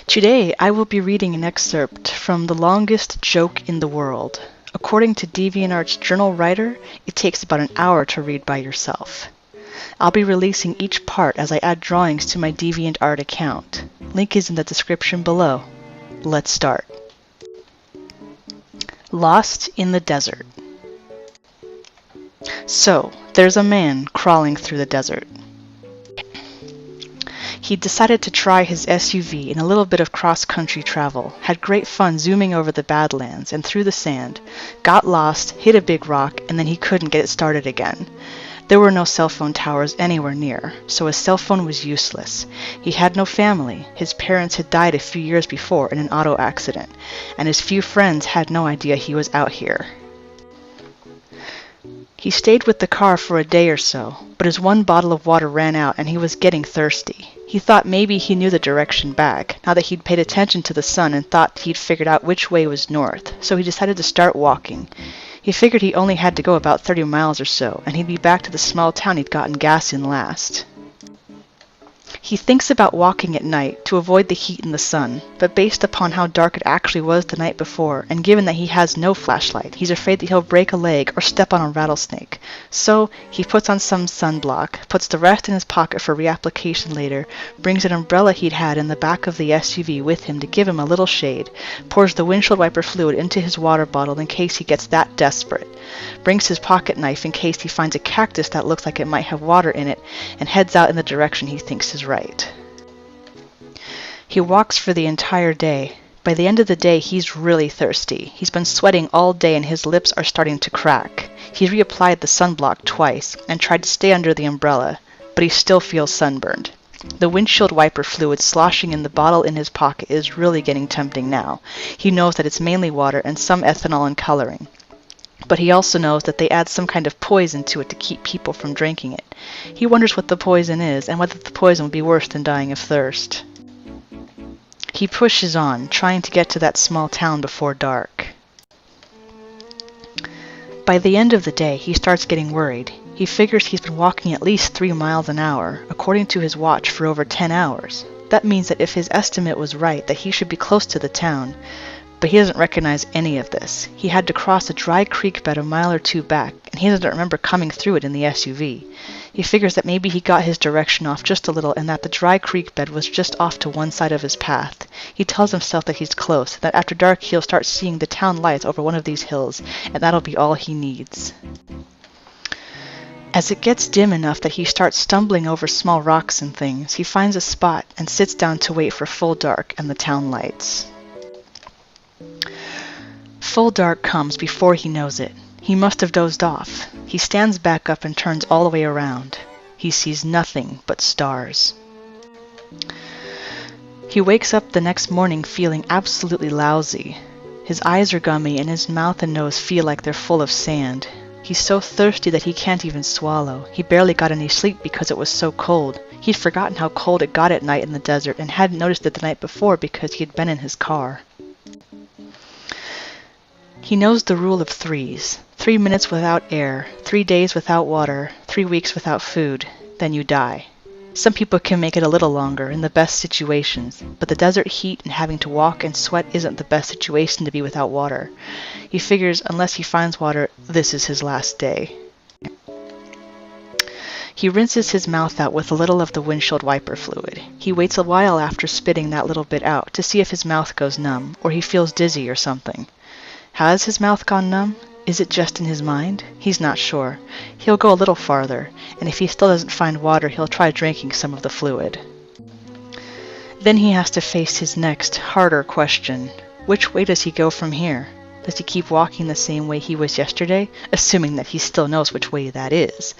Today I will be reading an excerpt from The Longest Joke in the World. According to DeviantArt's journal writer, it takes about an hour to read by yourself. I'll be releasing each part as I add drawings to my DeviantArt account. Link is in the description below. Let's start. Lost in the Desert. So, there's a man crawling through the desert. He decided to try his SUV in a little bit of cross-country travel, had great fun zooming over the Badlands and through the sand, got lost, hit a big rock, and then he couldn't get it started again. There were no cell phone towers anywhere near, so his cell phone was useless. He had no family. His parents had died a few years before in an auto accident, and his few friends had no idea he was out here. He stayed with the car for a day or so, but his one bottle of water ran out and he was getting thirsty. He thought maybe he knew the direction back, now that he'd paid attention to the sun and thought he'd figured out which way was north, so he decided to start walking. He figured he only had to go about 30 miles or so, and he'd be back to the small town he'd gotten gas in last. He thinks about walking at night to avoid the heat and the sun, but based upon how dark it actually was the night before, and given that he has no flashlight, he's afraid that he'll break a leg or step on a rattlesnake. So he puts on some sunblock, puts the rest in his pocket for reapplication later, brings an umbrella he'd had in the back of the SUV with him to give him a little shade, pours the windshield wiper fluid into his water bottle in case he gets that desperate, brings his pocket knife in case he finds a cactus that looks like it might have water in it, and heads out in the direction he thinks is right. He walks for the entire day. By the end of the day, he's really thirsty. He's been sweating all day and his lips are starting to crack. He reapplied the sunblock twice and tried to stay under the umbrella, but he still feels sunburned. The windshield wiper fluid sloshing in the bottle in his pocket is really getting tempting now. He knows that it's mainly water and some ethanol and coloring. But he also knows that they add some kind of poison to it to keep people from drinking it. He wonders what the poison is and whether the poison would be worse than dying of thirst. He pushes on, trying to get to that small town before dark. By the end of the day, he starts getting worried. He figures he's been walking at least 3 miles an hour, according to his watch, for over 10 hours. That means that if his estimate was right, that he should be close to the town. But he doesn't recognize any of this. He had to cross a dry creek bed a mile or two back, and he doesn't remember coming through it in the SUV. He figures that maybe he got his direction off just a little and that the dry creek bed was just off to one side of his path. He tells himself that he's close, that after dark he'll start seeing the town lights over one of these hills, and that'll be all he needs. As it gets dim enough that he starts stumbling over small rocks and things, he finds a spot and sits down to wait for full dark and the town lights. Full dark comes before he knows it. He must have dozed off. He stands back up and turns all the way around. He sees nothing but stars. He wakes up the next morning feeling absolutely lousy. His eyes are gummy and his mouth and nose feel like they're full of sand. He's so thirsty that he can't even swallow. He barely got any sleep because it was so cold. He'd forgotten how cold it got at night in the desert and hadn't noticed it the night before because he had been in his car. He knows the rule of threes. 3 minutes without air, 3 days without water, 3 weeks without food, then you die. Some people can make it a little longer in the best situations, but the desert heat and having to walk and sweat isn't the best situation to be without water. He figures unless he finds water, this is his last day. He rinses his mouth out with a little of the windshield wiper fluid. He waits a while after spitting that little bit out to see if his mouth goes numb, or he feels dizzy or something. Has his mouth gone numb? Is it just in his mind? He's not sure. He'll go a little farther, and if he still doesn't find water, he'll try drinking some of the fluid. Then he has to face his next, harder question. Which way does he go from here? Does he keep walking the same way he was yesterday, assuming that he still knows which way that is?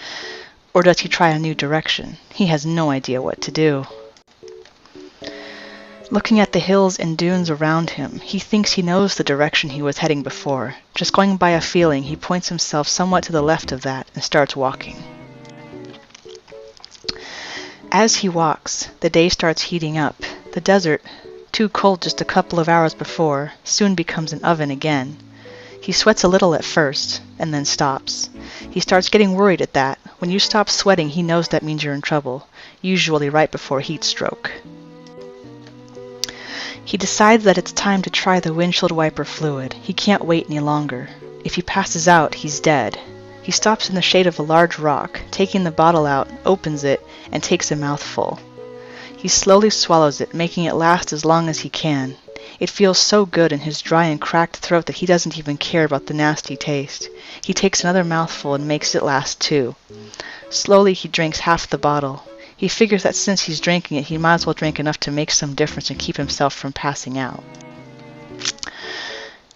Or does he try a new direction? He has no idea what to do. Looking at the hills and dunes around him, he thinks he knows the direction he was heading before. Just going by a feeling, he points himself somewhat to the left of that and starts walking. As he walks, the day starts heating up. The desert, too cold just a couple of hours before, soon becomes an oven again. He sweats a little at first, and then stops. He starts getting worried at that. When you stop sweating, he knows that means you're in trouble, usually right before heat stroke. He decides that it's time to try the windshield wiper fluid. He can't wait any longer. If he passes out, he's dead. He stops in the shade of a large rock, taking the bottle out, opens it, and takes a mouthful. He slowly swallows it, making it last as long as he can. It feels so good in his dry and cracked throat that he doesn't even care about the nasty taste. He takes another mouthful and makes it last too. Slowly he drinks half the bottle. He figures that since he's drinking it, he might as well drink enough to make some difference and keep himself from passing out.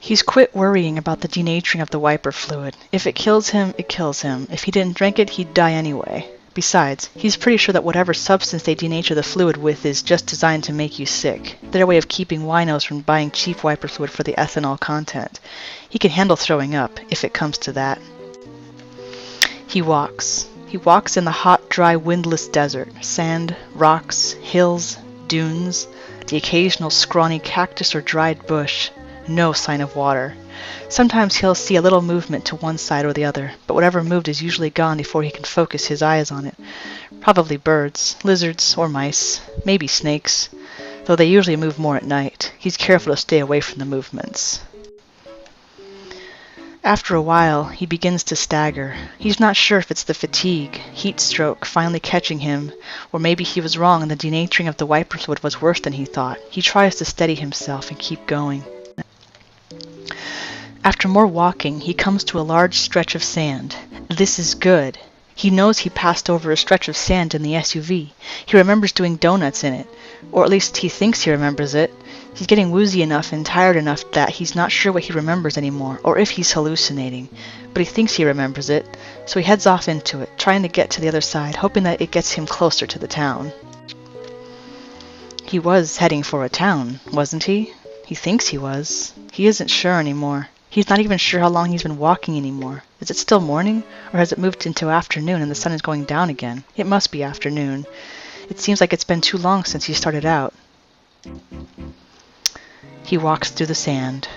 He's quit worrying about the denaturing of the wiper fluid. If it kills him, it kills him. If he didn't drink it, he'd die anyway. Besides, he's pretty sure that whatever substance they denature the fluid with is just designed to make you sick. Their way of keeping winos from buying cheap wiper fluid for the ethanol content. He can handle throwing up, if it comes to that. He walks. He walks in the hot, dry, windless desert. Sand, rocks, hills, dunes, the occasional scrawny cactus or dried bush. No sign of water. Sometimes he'll see a little movement to one side or the other, but whatever moved is usually gone before he can focus his eyes on it. Probably birds, lizards, or mice, maybe snakes, though they usually move more at night. He's careful to stay away from the movements. After a while, he begins to stagger. He's not sure if it's the fatigue, heat stroke, finally catching him, or maybe he was wrong and the denaturing of the wiper fluid was worse than he thought. He tries to steady himself and keep going. After more walking, he comes to a large stretch of sand. This is good. He knows he passed over a stretch of sand in the SUV. He remembers doing donuts in it, or at least he thinks he remembers it. He's getting woozy enough and tired enough that he's not sure what he remembers anymore, or if he's hallucinating, but he thinks he remembers it, so he heads off into it, trying to get to the other side, hoping that it gets him closer to the town. He was heading for a town, wasn't he? He thinks he was. He isn't sure anymore. He's not even sure how long he's been walking anymore. Is it still morning, or has it moved into afternoon and the sun is going down again? It must be afternoon. It seems like it's been too long since he started out. He walks through the sand.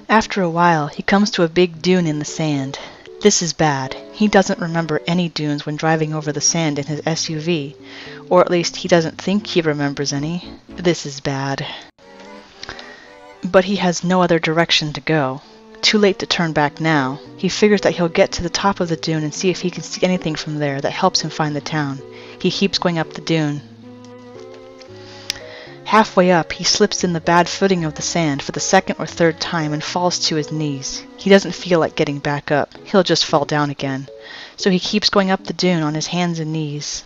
After a while, he comes to a big dune in the sand. This is bad. He doesn't remember any dunes when driving over the sand in his SUV, or at least he doesn't think he remembers any. This is bad. But he has no other direction to go. Too late to turn back now. He figures that he'll get to the top of the dune and see if he can see anything from there that helps him find the town. He keeps going up the dune. Halfway up, he slips in the bad footing of the sand for the second or third time and falls to his knees. He doesn't feel like getting back up. He'll just fall down again. So he keeps going up the dune on his hands and knees.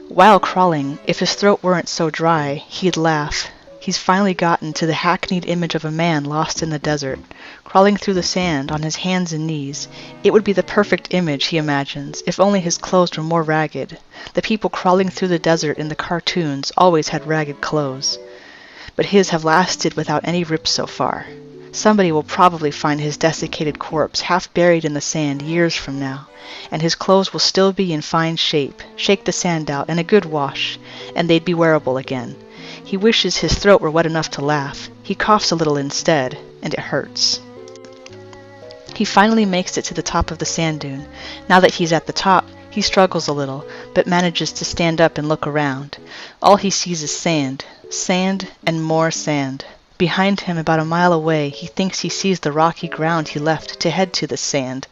While crawling, if his throat weren't so dry, he'd laugh. He's finally gotten to the hackneyed image of a man lost in the desert, crawling through the sand on his hands and knees. It would be the perfect image, he imagines, if only his clothes were more ragged. The people crawling through the desert in the cartoons always had ragged clothes, but his have lasted without any rips so far. Somebody will probably find his desiccated corpse half buried in the sand years from now, and his clothes will still be in fine shape, shake the sand out, and a good wash, and they'd be wearable again. He wishes his throat were wet enough to laugh. He coughs a little instead, and it hurts. He finally makes it to the top of the sand dune. Now that he's at the top, he struggles a little, but manages to stand up and look around. All he sees is sand. Sand and more sand. Behind him, about a mile away, he thinks he sees the rocky ground he left to head to the sand.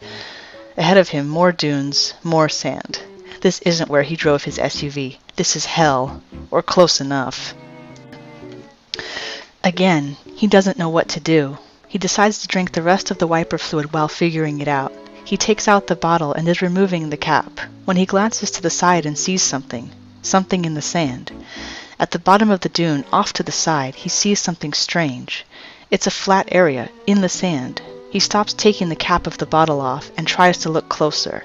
Ahead of him, more dunes, more sand. This isn't where he drove his SUV. This is hell, or close enough. Again, he doesn't know what to do. He decides to drink the rest of the wiper fluid while figuring it out. He takes out the bottle and is removing the cap, when he glances to the side and sees something in the sand. At the bottom of the dune, off to the side, he sees something strange. It's a flat area, in the sand. He stops taking the cap of the bottle off and tries to look closer.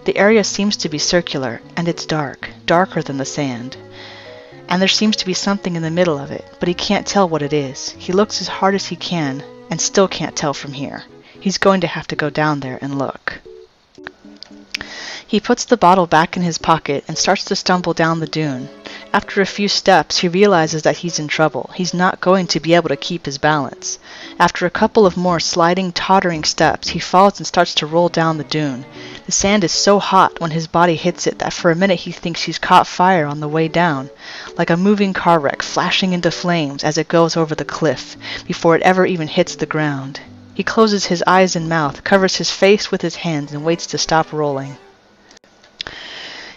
The area seems to be circular, and it's dark, darker than the sand. And there seems to be something in the middle of it, but he can't tell what it is. He looks as hard as he can, and still can't tell from here. He's going to have to go down there and look. He puts the bottle back in his pocket and starts to stumble down the dune. After a few steps, he realizes that he's in trouble. He's not going to be able to keep his balance. After a couple of more sliding, tottering steps, he falls and starts to roll down the dune. The sand is so hot when his body hits it that for a minute he thinks he's caught fire on the way down, like a moving car wreck flashing into flames as it goes over the cliff, before it ever even hits the ground. He closes his eyes and mouth, covers his face with his hands, and waits to stop rolling.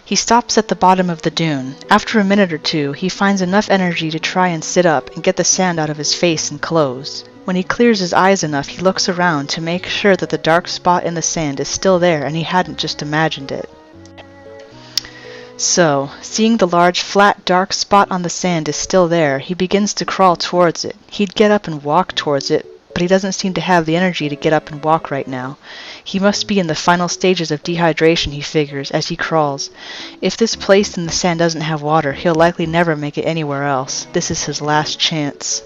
He stops at the bottom of the dune. After a minute or two, he finds enough energy to try and sit up and get the sand out of his face and clothes. When he clears his eyes enough, he looks around to make sure that the dark spot in the sand is still there and he hadn't just imagined it. So, seeing the large, flat, dark spot on the sand is still there, he begins to crawl towards it. He'd get up and walk towards it, but he doesn't seem to have the energy to get up and walk right now. He must be in the final stages of dehydration, he figures, as he crawls. If this place in the sand doesn't have water, he'll likely never make it anywhere else. This is his last chance.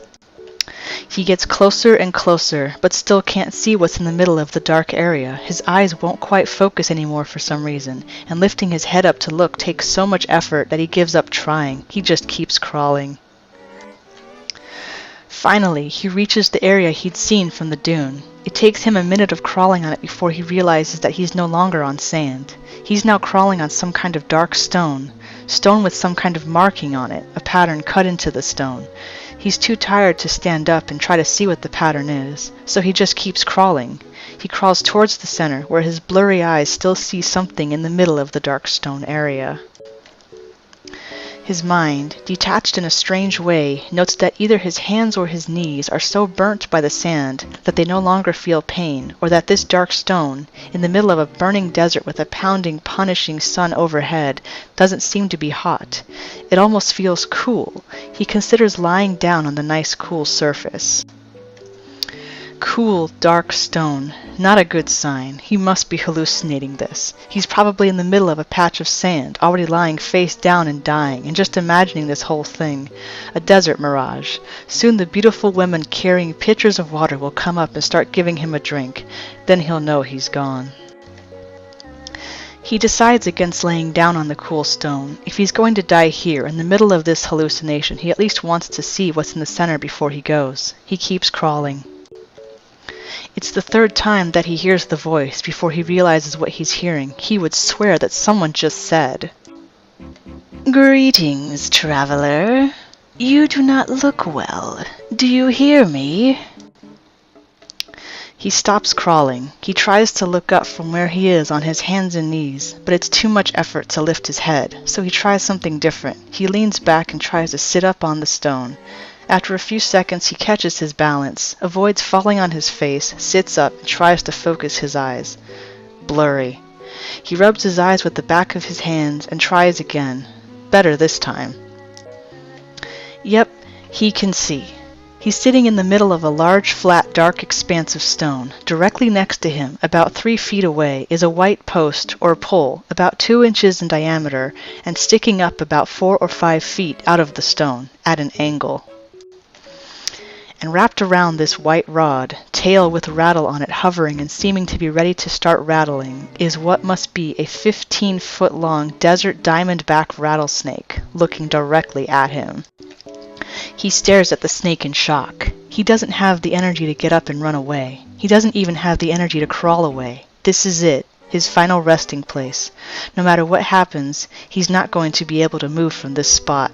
He gets closer and closer, but still can't see what's in the middle of the dark area. His eyes won't quite focus anymore for some reason, and lifting his head up to look takes so much effort that he gives up trying. He just keeps crawling. Finally, he reaches the area he'd seen from the dune. It takes him a minute of crawling on it before he realizes that he's no longer on sand. He's now crawling on some kind of dark stone with some kind of marking on it, a pattern cut into the stone. He's too tired to stand up and try to see what the pattern is, so he just keeps crawling. He crawls towards the center, where his blurry eyes still see something in the middle of the dark stone area. His mind, detached in a strange way, notes that either his hands or his knees are so burnt by the sand that they no longer feel pain, or that this dark stone, in the middle of a burning desert with a pounding, punishing sun overhead, doesn't seem to be hot. It almost feels cool. He considers lying down on the nice, cool surface. Cool, dark stone. Not a good sign. He must be hallucinating this. He's probably in the middle of a patch of sand, already lying face down and dying, and just imagining this whole thing. A desert mirage. Soon the beautiful women carrying pitchers of water will come up and start giving him a drink. Then he'll know he's gone. He decides against laying down on the cool stone. If he's going to die here, in the middle of this hallucination, he at least wants to see what's in the center before he goes. He keeps crawling. It's the third time that he hears the voice before he realizes what he's hearing. He would swear that someone just said, "Greetings, traveler. You do not look well. Do you hear me?" He stops crawling. He tries to look up from where he is on his hands and knees, but it's too much effort to lift his head, so he tries something different. He leans back and tries to sit up on the stone. After a few seconds, he catches his balance, avoids falling on his face, sits up, and tries to focus his eyes. Blurry. He rubs his eyes with the back of his hands and tries again. Better this time. Yep, he can see. He's sitting in the middle of a large, flat, dark expanse of stone. Directly next to him, about 3 feet away, is a white post, or pole, about 2 inches in diameter, and sticking up about 4 or 5 feet out of the stone, at an angle. And wrapped around this white rod, tail with rattle on it hovering and seeming to be ready to start rattling, is what must be a 15-foot-long desert diamondback rattlesnake, looking directly at him. He stares at the snake in shock. He doesn't have the energy to get up and run away. He doesn't even have the energy to crawl away. This is it, his final resting place. No matter what happens, he's not going to be able to move from this spot.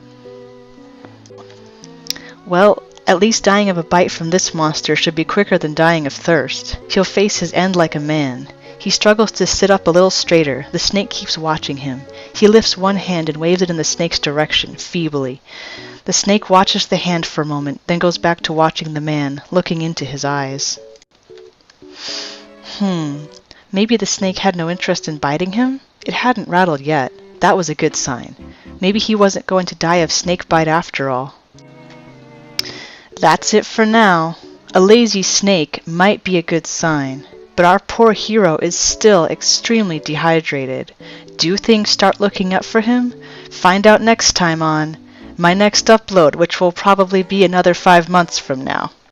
Well, at least dying of a bite from this monster should be quicker than dying of thirst. He'll face his end like a man. He struggles to sit up a little straighter. The snake keeps watching him. He lifts one hand and waves it in the snake's direction, feebly. The snake watches the hand for a moment, then goes back to watching the man, looking into his eyes. Maybe the snake had no interest in biting him? It hadn't rattled yet. That was a good sign. Maybe he wasn't going to die of snake bite after all. That's it for now. A lazy snake might be a good sign, but our poor hero is still extremely dehydrated. Do things start looking up for him? Find out next time on my next upload, which will probably be another 5 months from now.